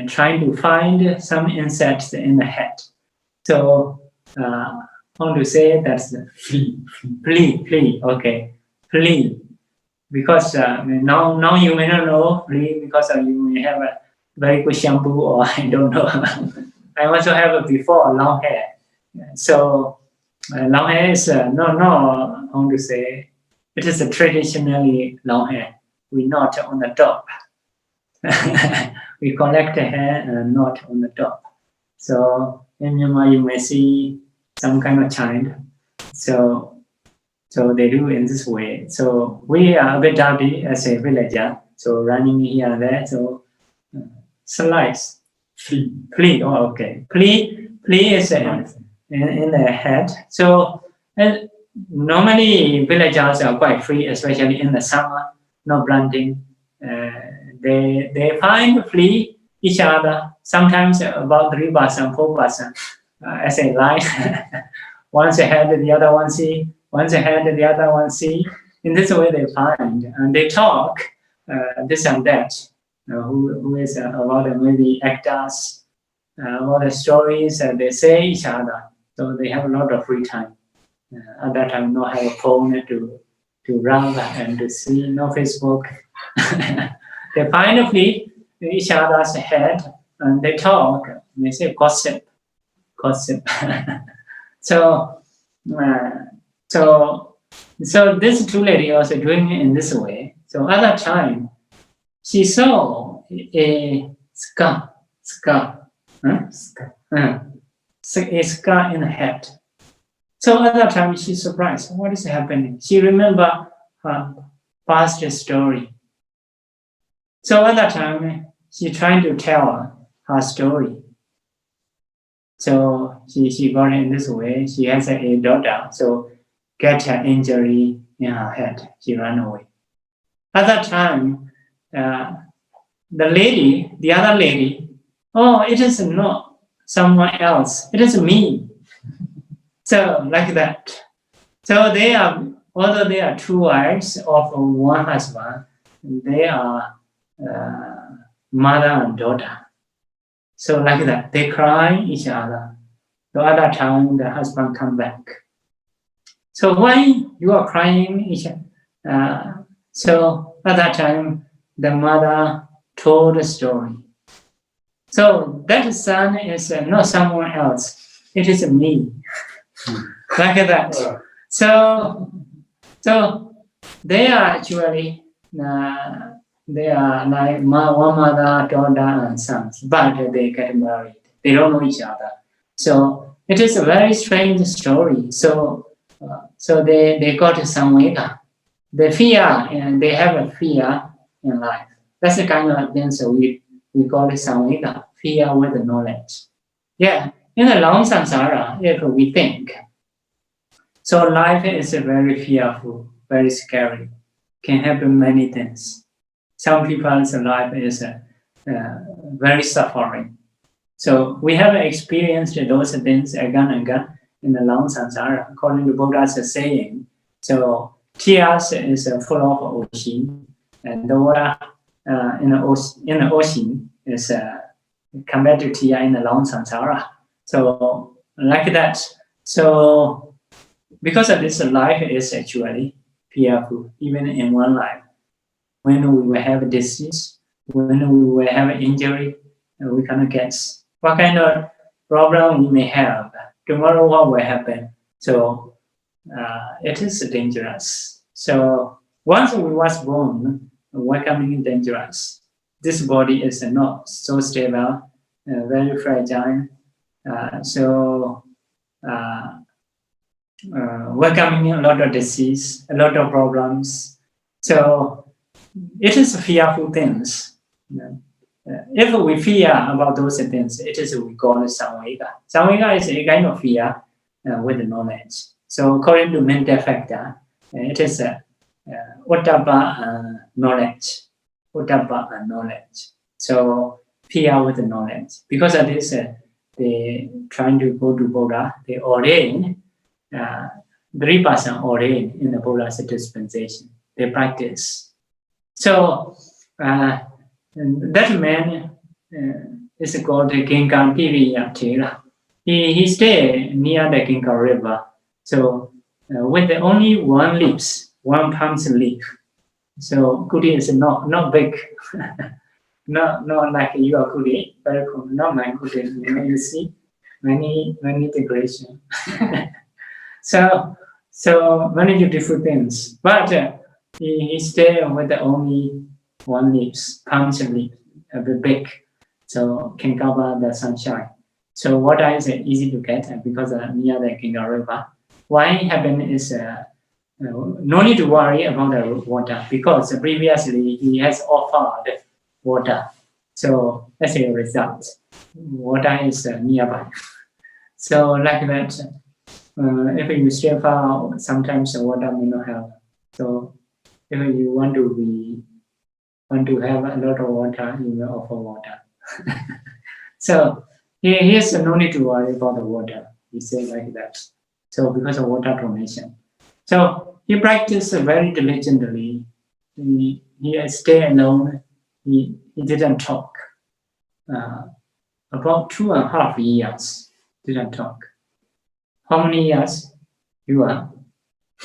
trying to find some insects in the head. So how to say that's flea. Okay, flea. Because now you may not know flea because you may have a very good shampoo or I don't know. I also have before long hair. So long hair is no how to say. It is a traditionally long hair. We not on the top. We collect the hair and not on the top. So in Myanmar, you may see some kind of child. So they do in this way. So we are a bit dirty as a villager. So running here and there. So slice. Flea. Oh, okay. Flea is in the head. So normally villagers are quite free, especially in the summer, no planting. They find flea each other, sometimes about 3 person, 4 person, as a line. Once ahead, the other one see. Once ahead, the other one see. In this way, they find and they talk this and that. Who is about maybe actors, about the stories they say each other. So they have a lot of free time. At that time, no have a phone to run and to see, no Facebook. They find a flea in each other's head and they talk. They say gossip. So this 2 lady also doing it in this way. So at that time, she saw a scar in the head. So at that time, she's surprised. What is happening? She remember her past story. So at that time, she trying to tell her story. So she got it in this way. She has a daughter, so get her injury in her head. She ran away. At that time, the other lady, oh, it is not someone else. It is me. So like that. So they are, although they are two wives of one husband, they are mother and daughter. So like that, they cry each other. The other time, the husband come back. So why you are crying each other? So at that time, the mother told the story. So that son is not someone else. It is me. Like that. So they are actually they are like one mother, daughter, and sons, but they get married. They don't know each other. So it is a very strange story. So they go to Samvega. The fear, and they have a fear in life. That's the kind of things we call it Samvega, fear with the knowledge. Yeah, in the long samsara, if we think, so life is very fearful, very scary, can happen many things. Some people's life is very suffering. So we have experienced those things again and again in the long samsara, according to Buddha's saying. So tears is full of ocean, and the water in the ocean is compared to tear in the long samsara. So like that. So because of this, life is actually fearful, even in one life. When we will have a disease, when we will have an injury, we cannot guess what kind of problem we may have. Tomorrow, what will happen? So it is dangerous. So once we was born, welcoming dangerous. This body is not so stable, very fragile. Welcoming a lot of disease, a lot of problems. So it is fearful things. If we fear about those things, it is we call it Samvega. Samvega is a kind of fear with knowledge. So according to mental factor, it is Uttapa knowledge. Uttapa and knowledge. So fear with knowledge. Because of this, they trying to go to Buddha, they ordain 3% ordained in the Buddha's dispensation. They practice. So that man is called Janakābhivaṃsa. He stayed near the Ginka river. So with only one leaves, one palm's leaf. So kuti is not big, not like your kuti, very cool, not my kuti. You see, many decoration. So many beautiful things. But he stayed with only one leaves, palm's leaf, a bit big, so can cover the sunshine. So water is easy to get because near the Ginga river. Why happen is no need to worry about the water because previously he has offered water. So as a result, water is nearby. So like that, if you stay far, sometimes the water may not help. So if you want to have a lot of water, you will offer water. So here's no need to worry about the water. He said like that. So because of water donation. So he practiced very diligently. He stayed alone. He didn't talk. About 2.5 years, didn't talk. How many years you are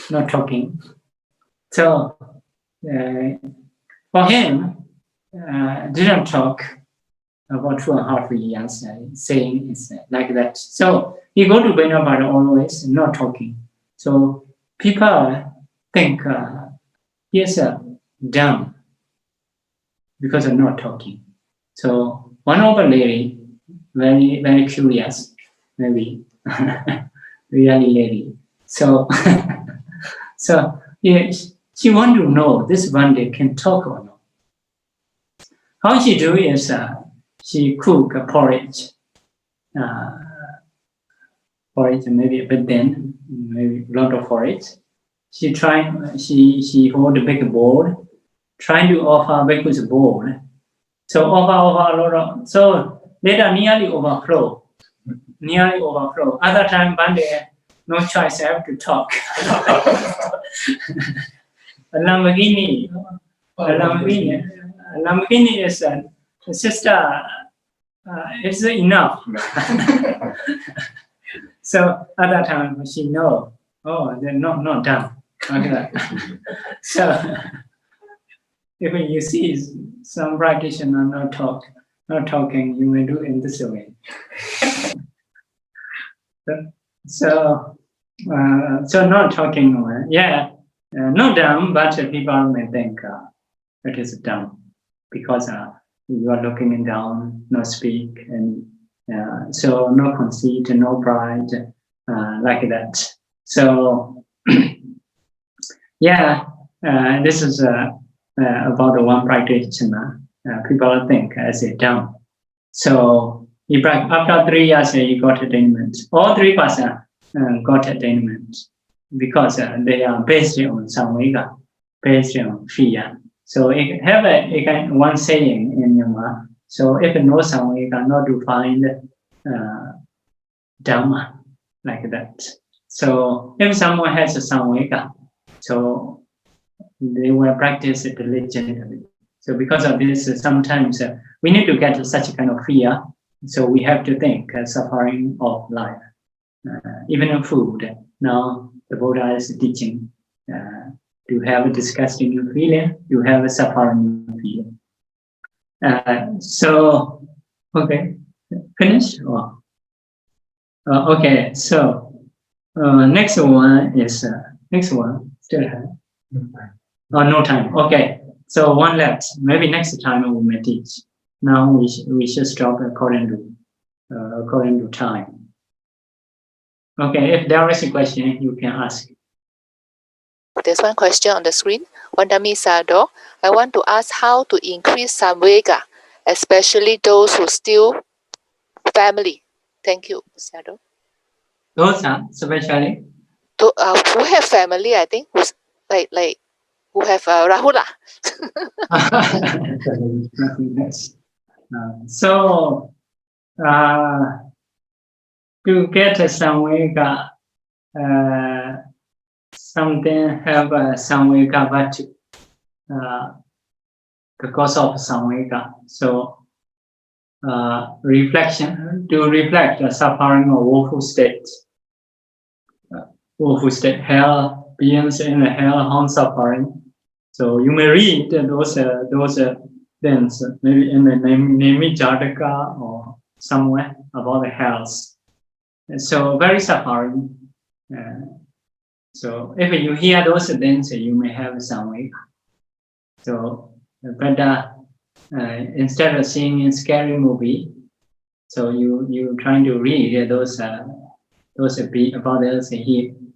not talking? So for him, didn't talk about 2.5 years, saying it's like that. So he go to Benabada always not talking. So people think he is dumb because of not talking. So one of the lady, very very curious, maybe really lady. So she want to know this one day can talk or not. How she do is she cook a porridge. Porridge maybe a bit thin, maybe a lot of porridge. she hold a big bowl, trying to offer bhikkhu's bowl. So offer, so later nearly overflow. Other time one day, no choice, I have to talk. Lamborghini is sister. It's enough. So at that time she know. Oh, they're not done. Okay. So if you see some practitioner not talking, you may do in this way. So not talking. Not dumb, but people may think it is dumb because you are looking down, no speak, and so no conceit, no pride, like that. So this is about the one practitioner. People think as a dumb. So after 3 years, you got attainment. All 3 persons got attainment because they are based on samvega, based on fear. So it have one saying in Myanmar. So if no samvega, not to find Dhamma, like that. So if someone has a samvega, so they will practice it diligently. So because of this, sometimes we need to get such a kind of fear. So we have to think suffering of life, even in food. Now the Buddha is teaching to have a disgusting feeling, you have a suffering feeling. So okay, finished. Okay. So next one still have. No time. Okay. So one left. Maybe next time we may teach. Now we should stop according to time. Okay. If there is a question, you can ask. There's one question on the screen. Wandami Sado, I want to ask how to increase samvega, especially those who still family. Thank you, Sado. Those are especially Who have family, I think, who's like who have Rahula. So to get a samvega, something have a samvega virtue, because of samvega. So reflection, to reflect the suffering of woeful state, hell, beings in the hell, home suffering. So you may read those things, maybe in the Nemi Jataka or somewhere about the hells. So very suffering. So if you hear those things, you may have some way. So better instead of seeing a scary movie, so you trying to read those about those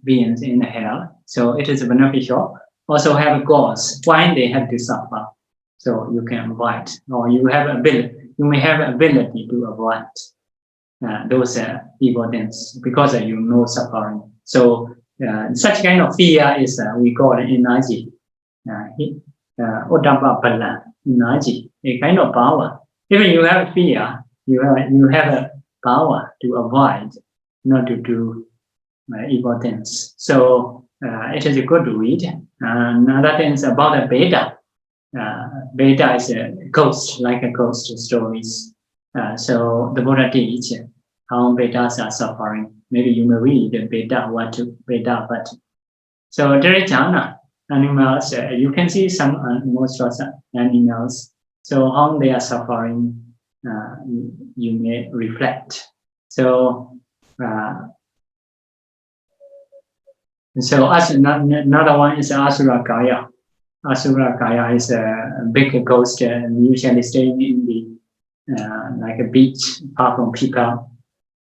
beings in hell. So it is beneficial. Also have goals why they have to suffer. So you can avoid, or you may have ability to avoid those evil things because you know suffering. So such kind of fear is we call it energy. Energy, a kind of power. Even you have fear, you have a power to avoid, not to do evil things. So it is a good read. Another thing is about the Veda. Veda is a ghost, like a ghost stories. So the Buddha teach how Vedas are suffering. Maybe you may read the Veda, what to Veda, but so there is jhana, animals. You can see some most of animals. So how they are suffering, you may reflect. So another one is Asura Kaya. Asura Kaya is a big ghost and usually staying in the like a beach, far from people.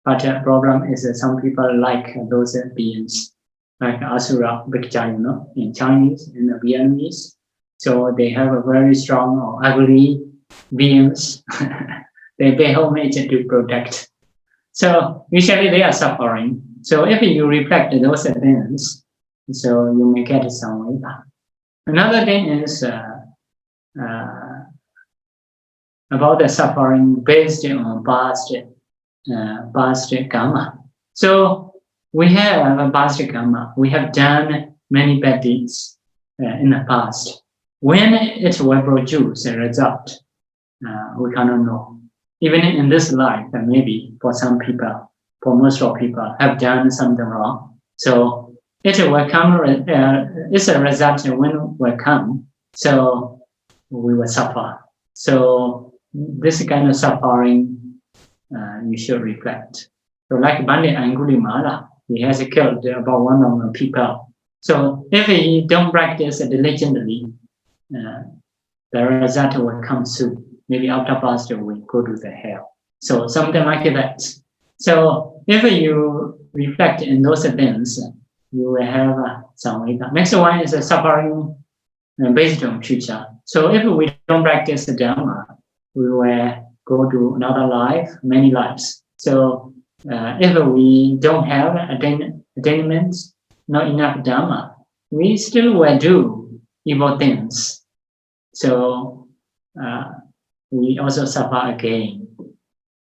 But the problem is some people like those beings, like Asura, big giant, in Chinese, in the Vietnamese. So they have a very strong or ugly beings. They pay homage to protect. So usually they are suffering. So if you reflect those things, So you may get samvega. Another thing is about the suffering based on past karma. So we have a past karma. We have done many bad deeds in the past. When it will produce a result, we cannot know. Even in this life, maybe for some people, for most of people, have done something wrong. So it will come. It's a result when it will come. So we will suffer. So this kind of suffering, you should reflect. So like Bandit Angulimala, he has killed about 1,000 people. So if he don't practice diligently, the result will come soon. Maybe after past we go to the hell. So something like that. So if you reflect in those things, you will have samvega. Next one is suffering based on future. So if we don't practice the Dhamma, we will go to another life, many lives. So if we don't have attainments, not enough Dhamma, we still will do evil things. So we also suffer again.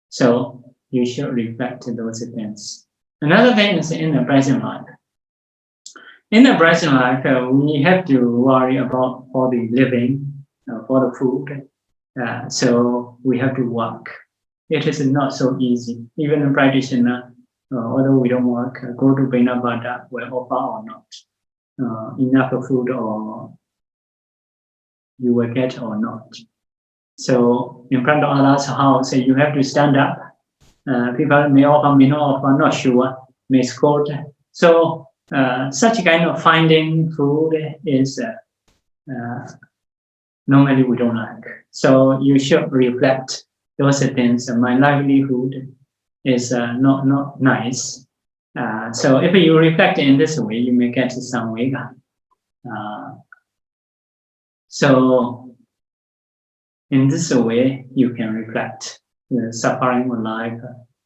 So you should reflect those things. Another thing is in the present life. In the present life, we have to worry about for the living, for the food. So we have to work. It is not so easy. Even a practitioner, although we don't work, go to Benabada, will offer or not enough food, or you will get or not. So in front of Allah's house, you have to stand up. People may offer, may not offer, not sure, may scold. So such kind of finding food is normally we don't like. So you should reflect those things. My livelihood is not nice. So if you reflect in this way, you may get samvega. So in this way, you can reflect the suffering of life,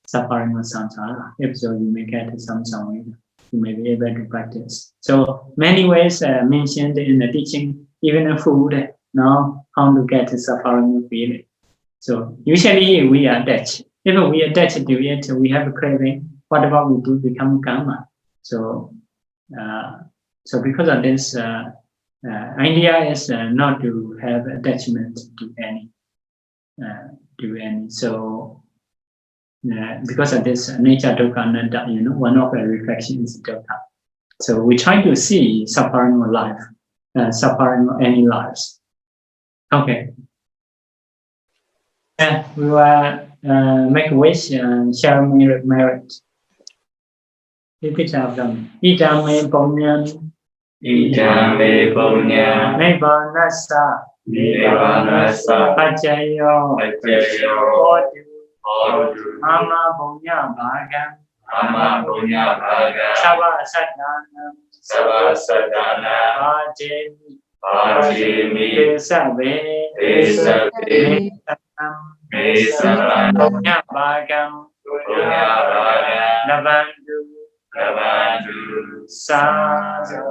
suffering of samsara. If so, you may get some samvega. You may be able to practice. So many ways mentioned in the teaching, even the food, now how to get suffering of feeling. So usually we are attached. If we attach to it, we have a craving. Whatever we do become karma. So because of this, idea is not to have attachment to any. So because of this nature dukkha anatta, one of the reflections is dukkha. So we try to see suffering of life, suffering of any lives. Okay. We will make a wish and share merit. Repeat after me. Idame punyam. Idame punyam. Nibbanassa. Pacayo. Hodu. Ama punya bhagam. Sabha sadhana. Pajemi. Desabe. Punya bhagam. Nabandu. Sadhu.